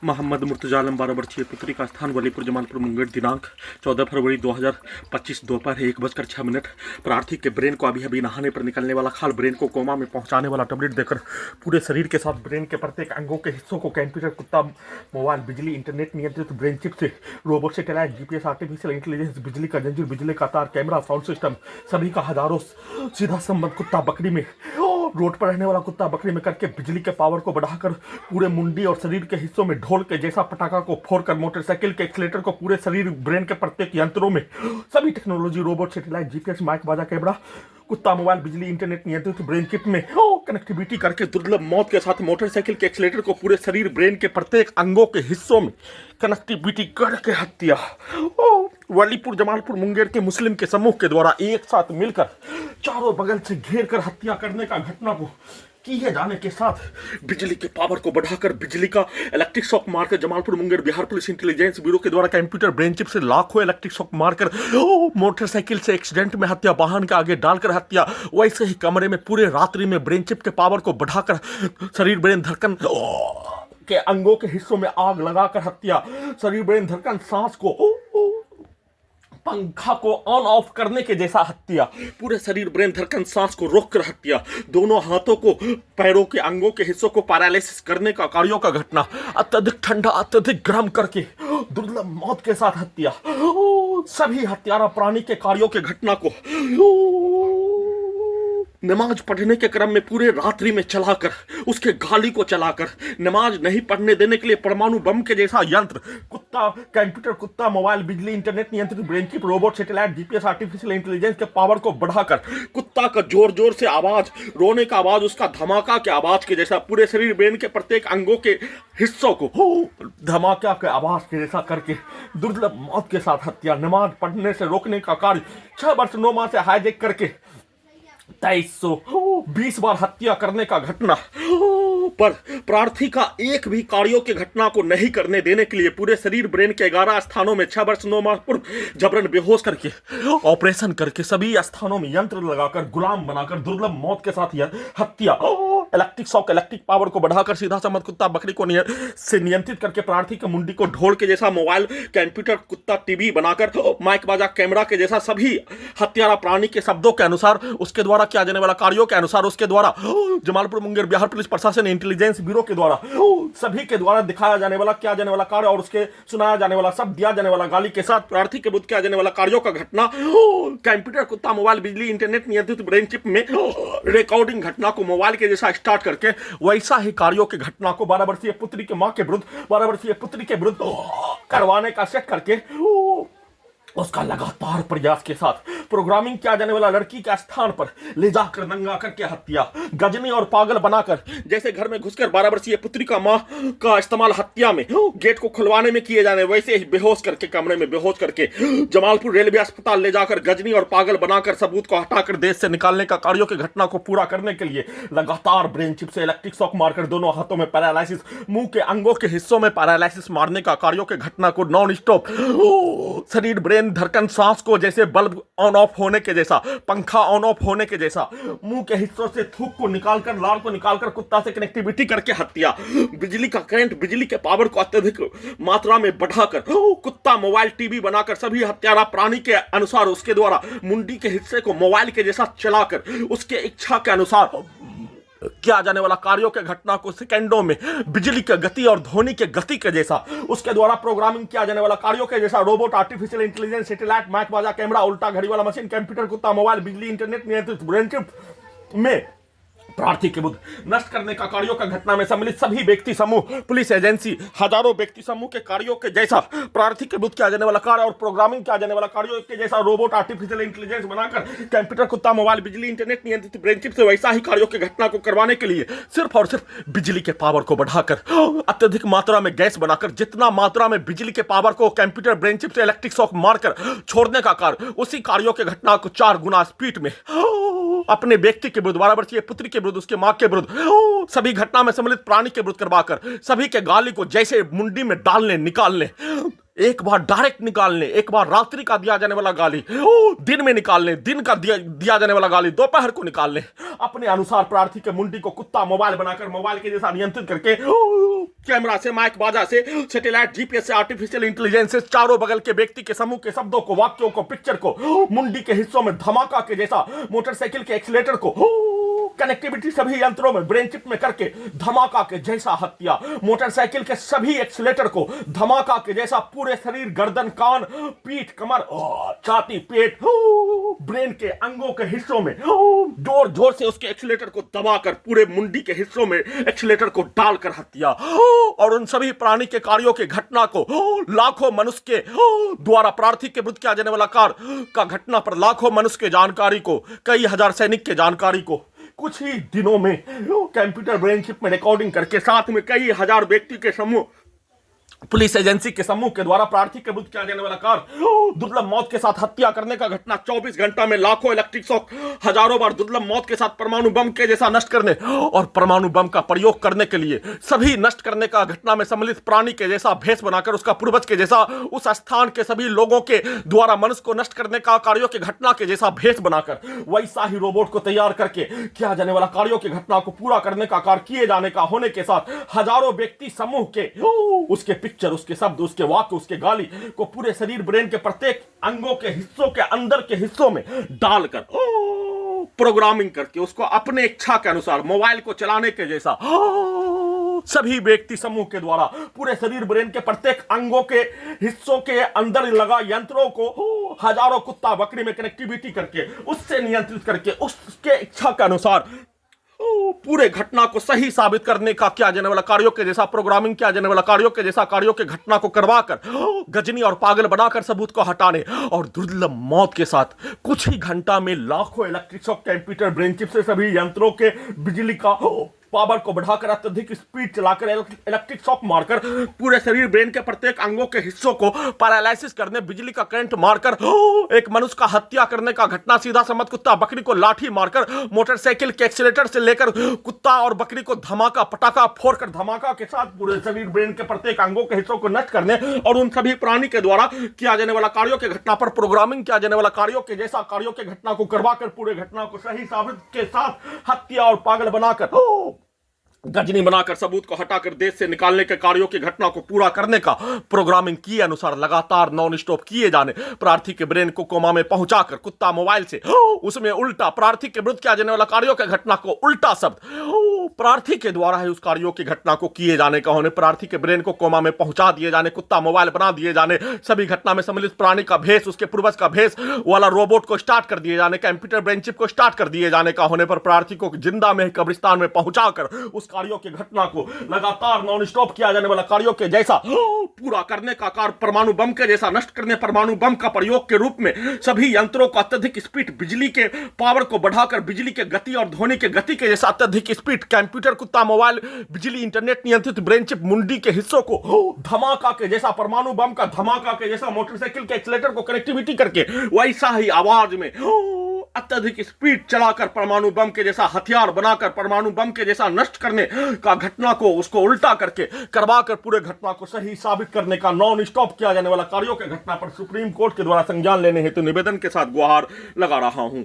मोहम्मद मुर्तजा आलम 12 वर्षीय पुत्री का स्थान वलीपुर जमालपुर मुंगेर दिनांक 14 फरवरी 2025 दोपहर 1:06 प्रार्थी के ब्रेन को अभी नहाने पर निकलने वाला खाल ब्रेन को कोमा में पहुंचाने वाला टैबलेट देकर पूरे शरीर के साथ ब्रेन के प्रत्येक अंगों के हिस्सों को कंप्यूटर, कुत्ता, मोबाइल, बिजली, इंटरनेट नियंत्रित ब्रेन चिप से robot, satellite, GPS, artificial intelligence, बिजली का जंजीर, बिजली का तार, कैमरा, साउंड सिस्टम सभी का हजारों सीधा संबंध कुत्ता बकरी में, रोड पर रहने वाला कुत्ता बकरी में करके बिजली के पावर को बढ़ाकर पूरे मुंडी और शरीर के हिस्सों में ढोल के जैसा पटाखा को फोड़कर मोटरसाइकिल के एक्सीलेटर को पूरे शरीर, ब्रेन के प्रत्येक यंत्रों में सभी technology, robot, satellite, GPS, mic, बाजा, कैमरा, कुत्ता, मोबाइल, बिजली, इंटरनेट नियंत्रित ब्रेन चिप में कनेक्टिविटी करके दुर्लभ मौत के साथ मोटरसाइकिल के एक्सीलेटर को पूरे शरीर, ब्रेन के प्रत्येक अंगों के हिस्सों में कनेक्टिविटी करके हत्या वलीपुर जमालपुर मुंगेर के मुस्लिम के समूह के द्वारा एक साथ मिलकर चारों बगल से घेर कर हत्या करने का घटना को किए जाने के साथ बिजली के पावर को बढ़ाकर बिजली का इलेक्ट्रिक शॉक मारकर Jamalpur Munger Bihar police intelligence bureau के द्वारा कंप्यूटर ब्रेन चिप से लाखों इलेक्ट्रिक शॉक मारकर मोटरसाइकिल से एक्सीडेंट में हत्या, वाहन के आगे डालकर हत्या, वैसे ही कमरे में पूरे रात्रि में ब्रेन चिप के पावर को बढ़ाकर शरीर, ब्रेन, धड़कन के अंगों के हिस्सों में आग लगाकर हत्या, शरीर, ब्रेन, धड़कन, सांस को, पंखा को ऑन ऑफ करने के जैसा हत्या, पूरे शरीर, ब्रेन, धड़कन, सांस को रोक कर हत्या, दोनों हाथों को, पैरों के अंगों के हिस्सों को पैरालिसिस करने का कार्यों का घटना, अत्यधिक ठंडा, अत्यधिक गर्म करके दुर्लभ मौत के साथ हत्या, सभी हत्यारा प्राणी के कार्यों के घटना को नमाज पढ़ने के क्रम में पूरे रात्रि में चलाकर, उसके गाली को चलाकर, नमाज नहीं पढ़ने देने के लिए परमाणु बम के जैसा यंत्र, कुत्ता, कंप्यूटर, कुत्ता, मोबाइल, बिजली, इंटरनेट नियंत्रित brain chip, robot, satellite, GPS, artificial intelligence के पावर को बढ़ाकर कुत्ता का जोर जोर से आवाज, रोने का आवाज, उसका धमाका के आवाज के जैसा पूरे शरीर, ब्रेन के प्रत्येक अंगों के हिस्सों को धमाका के आवाज के जैसा करके दुर्लभ मौत के साथ हत्या, नमाज पढ़ने से रोकने का कार्य 6 वर्ष 9 माह से हाईजैक करके 2320 बार हत्या करने का घटना पर प्रार्थी का एक भी कार्यों के घटना को नहीं करने देने के लिए पूरे शरीर, ब्रेन के 11 स्थानों में 6 वर्ष 9 माह पूर्व जबरन बेहोश करके ऑपरेशन करके सभी स्थानों में यंत्र लगाकर गुलाम बनाकर दुर्लभ मौत के साथ हत्या, इलेक्ट्रिक शॉक, इलेक्ट्रिक पावर को बढ़ाकर सीधा समझ कुत्ता बकरी को से नियंत्रित करके प्रार्थी के मुंडी को ढोल के जैसा, मोबाइल, कंप्यूटर, कुत्ता, टीवी बनाकर माइक, बाजा, कैमरा के जैसा सभी हत्यारा प्राणी के शब्दों के अनुसार, उसके द्वारा किया जाने वाला कार्यों के अनुसार, उसके द्वारा जमालपुर मुंगेर बिहार पुलिस प्रशासन इंटेलिजेंस ब्यूरो के द्वारा सभी के द्वारा दिखाया जाने वाला, किया जाने वाला कार्य और उसके सुनाया जाने वाला, सब दिया जाने वाला गाली के साथ प्रार्थी के बुद्ध किया जाने वाला कार्यों का घटना कंप्यूटर, कुत्ता, मोबाइल, बिजली, इंटरनेट नियंत्रित ब्रेन चिप में रिकॉर्डिंग घटना को मोबाइल के जैसा स्टार्ट करके वैसा ही कार्यों के घटना को 12 वर्षीय पुत्री के मां के विरुद्ध, 12 वर्षीय पुत्री के विरुद्ध करवाने का सेट करके उसका लगातार प्रयास के साथ प्रोग्रामिंग किया जाने वाला लड़की के स्थान पर ले जाकर नंगा करके हत्या, गजनी और पागल बनाकर, जैसे घर में घुसकर 12 वर्षीय पुत्री का मां का इस्तेमाल हत्या में, गेट को खुलवाने में किए जाने, वैसे ही बेहोश करके, कमरे में बेहोश करके जमालपुर रेलवे अस्पताल ले जाकर गजनी और पागल बनाकर सबूत को हटाकर देश से निकालने का कार्यों की घटना को पूरा करने के लिए लगातार ब्रेन चिप से इलेक्ट्रिक शॉक मारकर दोनों हाथों में पैरालिसिस, मुंह के अंगों के हिस्सों में पैरालिसिस मारने का कार्यों के घटना को नॉन स्टॉप शरीर, ब्रेन, धड़कन, सांस को जैसे बल्ब ऑन ऑफ होने के जैसा, पंखा ऑन ऑफ होने के जैसा, मुंह के हिस्सों से थूक को निकालकर, लार को निकालकर कुत्ता से कनेक्टिविटी करके हत्या, बिजली का करंट, बिजली के पावर को अत्यधिक मात्रा में बढ़ाकर कुत्ता, मोबाइल, टीवी बनाकर सभी हत्यारा प्राणी के अनुसार उसके द्वारा मुंडी के हिस्से को मोबाइल के जैसा चलाकर उसके इच्छा के अनुसार किया जाने वाला कार्यों के घटना को सेकंडों में बिजली की गति और ध्वनि के गति के जैसा, उसके द्वारा प्रोग्रामिंग किया जाने वाला कार्यों के जैसा, robot, artificial intelligence, satellite, mic, बाजा, कैमरा, उल्टा घड़ी वाला मशीन, कंप्यूटर, कुत्ता, मोबाइल, बिजली, इंटरनेट नियंत्रित ब्रेन चिप में प्रार्थी के बुद्ध नष्ट करने का कार्यों का घटना में सम्मिलित सभी व्यक्ति समूह, पुलिस एजेंसी, हजारों व्यक्ति समूह के कार्यों के जैसा प्रार्थी के बुद्ध किया जाने वाला कार्य और प्रोग्रामिंग किया जाने वाला कार्यों के जैसा, रोबोट, आर्टिफिशियल इंटेलिजेंस बनाकर कंप्यूटर, कुत्ता, मोबाइल, बिजली, इंटरनेट नियंत्रित ब्रेन चिप से वैसा ही कार्यों की घटना को करवाने के लिए सिर्फ और सिर्फ बिजली के पावर को बढ़ाकर अत्यधिक मात्रा में गैस बनाकर, जितना मात्रा में बिजली के पावर को कंप्यूटर, ब्रेन चिप से इलेक्ट्रिक शॉक मारकर छोड़ने का कार्य, उसी कार्यों के घटना को 4 गुना स्पीड में अपने व्यक्ति के विरुद्ध, 12 वर्षीय पुत्री के विरुद्ध, उसके मां के विरुद्ध, सभी घटना में सम्मिलित प्राणी के विरुद्ध करवाकर सभी के गाली को जैसे मुंडी में डालने, निकालने, एक बार डायरेक्ट निकालने, एक बार रात्रि का दिया जाने वाला गाली दिन में निकालने, दिन का दिया जाने वाला गाली दोपहर को निकालने, अपने अनुसार प्रार्थी के मुंडी को कुत्ता, मोबाइल बनाकर मोबाइल के जैसा नियंत्रित करके कैमरा से, माइक बाजा से, सैटेलाइट, जीपीएस से, आर्टिफिशियल इंटेलिजेंस से चारों बगल के व्यक्ति के समूह के शब्दों को, वाक्यों को, पिक्चर को, मुंडी के हिस्सों में धमाका के जैसा, मोटरसाइकिल के एक्सीलेटर को, कनेक्टिविटी सभी यंत्रों में ब्रेन चिप में करके धमाका के जैसा हत्या, मोटरसाइकिल के सभी एक्सीलेटर को धमाका के जैसा पूरे शरीर, गर्दन, कान, पीठ, कमर, छाती, पेट, ब्रेन के अंगों के हिस्सों में जोर जोर से उसके एक्सीलेटर को दबाकर पूरे मुंडी के हिस्सों में एक्सीलेटर को डालकर हत्या, और उन सभी प्राणी के कार्यों के घटना को लाखों मनुष्य के द्वारा प्रार्थी के विरुद्ध किया जाने वाला कार्य का घटना पर लाखों मनुष्य के जानकारी को, कई हजार सैनिक के जानकारी को कुछ ही दिनों में कंप्यूटर ब्रेन चिप में रिकॉर्डिंग करके साथ में कई हजार व्यक्ति के समूह, पुलिस एजेंसी के समूह के द्वारा प्रार्थी के विरुद्ध किया जाने वाला कार्य दुर्लभ मौत के साथ हत्या करने का घटना, 24 घंटा में लाखों इलेक्ट्रिक शॉक, हजारों बार दुर्लभ मौत के साथ परमाणु बम के जैसा नष्ट करने और परमाणु बम का प्रयोग करने के लिए सभी नष्ट करने का घटना में सम्मिलित प्राणी के जैसा भेष बनाकर, उसका पूर्वज के जैसा उस स्थान के सभी लोगों के द्वारा मनुष्य को नष्ट करने का कार्यों की घटना के जैसा भेष बनाकर वैसा ही रोबोट को तैयार करके किया जाने वाला कार्यों की घटना को पूरा करने का कार्य किए जाने का होने के साथ हजारों व्यक्ति समूह के उसके पिक्चर, उसके शब्द, उसके वाक्य, उसके गाली को पूरे शरीर, ब्रेन के प्रत्येक अंगों के हिस्सों के अंदर के हिस्सों में डालकर प्रोग्रामिंग करके उसको अपने इच्छा के अनुसार मोबाइल को चलाने के जैसा सभी व्यक्ति समूह के द्वारा पूरे शरीर, ब्रेन के प्रत्येक अंगों के हिस्सों के अंदर लगा यंत्रों को हजारों कुत्ता बकरी में कनेक्टिविटी करके उससे नियंत्रित करके उसके इच्छा के अनुसार पूरे घटना को सही साबित करने का किया जाने वाला कार्यों के जैसा प्रोग्रामिंग, किया जाने वाला कार्यों के जैसा कार्यों के घटना को करवाकर गजनी और पागल बनाकर सबूत को हटाने और दुर्लभ मौत के साथ कुछ ही घंटा में लाखों electric shock, computer brain chip से सभी यंत्रों के बिजली का पावर को बढ़ाकर अत्यधिक स्पीड चलाकर इलेक्ट्रिक शॉक मारकर पूरे शरीर, ब्रेन के प्रत्येक अंगों के हिस्सों को पैरालिसिस करने, बिजली का करंट मारकर एक मनुष्य का हत्या करने का घटना, सीधा समझ कुत्ता बकरी को लाठी मारकर मोटरसाइकिल के एक्सीलेटर से लेकर कुत्ता और बकरी को धमाका पटाखा फोड़कर धमाका के साथ पूरे शरीर, ब्रेन के प्रत्येक अंगों के हिस्सों को नष्ट करने और उन सभी प्राणी के द्वारा किया जाने वाला कार्यों के घटना पर प्रोग्रामिंग किया जाने वाला कार्यों के जैसा कार्यों के घटना को करवाकर पूरे घटना को सही साबित के साथ हत्या और पागल बनाकर गजनी बनाकर सबूत को हटाकर देश से निकालने के कार्यों की घटना को पूरा करने का प्रोग्रामिंग किए अनुसार लगातार नॉन स्टॉप किए जाने, प्रार्थी के ब्रेन को कोमा में पहुंचाकर कुत्ता मोबाइल से उसमें उल्टा प्रार्थी के विरुद्ध किया जाने वाला कार्यों के घटना को उल्टा शब्द प्रार्थी के द्वारा ही उस कार्यों की घटना को किए जाने का होने, प्रार्थी के ब्रेन को कोमा में पहुंचा दिए जाने, कुत्ता मोबाइल बना दिए जाने, सभी घटना में सम्मिलित प्राणी का भेष, उसके पूर्वज का भेष वाला रोबोट को स्टार्ट कर दिए जाने, कंप्यूटर ब्रेन चिप को स्टार्ट कर दिए जाने का होने पर प्रार्थी को जिंदा में ही कब्रिस्तान में पहुंचाकर उस कार्यों की घटना को लगातार नॉन स्टॉप किया जाने वाला कार्यों के जैसा पूरा करने का कार्य, परमाणु बम के जैसा नष्ट करने, परमाणु बम का प्रयोग के रूप में सभी यंत्रों को अत्यधिक स्पीड, बिजली के पावर को बढ़ाकर बिजली के गति और ध्वनि के गति के जैसा अत्यधिक स्पीड, कंप्यूटर, कुत्ता, मोबाइल, बिजली, इंटरनेट नियंत्रित ब्रेन चिप, मुंडी के हिस्सों को धमाका के जैसा, परमाणु बम का धमाका के जैसा मोटरसाइकिल के एक्सीलेटर को कनेक्टिविटी करके वैसा ही आवाज में अत्यधिक स्पीड चलाकर परमाणु बम के जैसा हथियार बनाकर परमाणु बम के जैसा नष्ट करने का घटना को उसको उल्टा करके करवाकर पूरे घटना को सही साबित करने का नॉन स्टॉप किया जाने वाला कार्यों के घटना पर सुप्रीम कोर्ट के द्वारा संज्ञान लेने हेतु निवेदन के साथ गुहार लगा रहा हूं।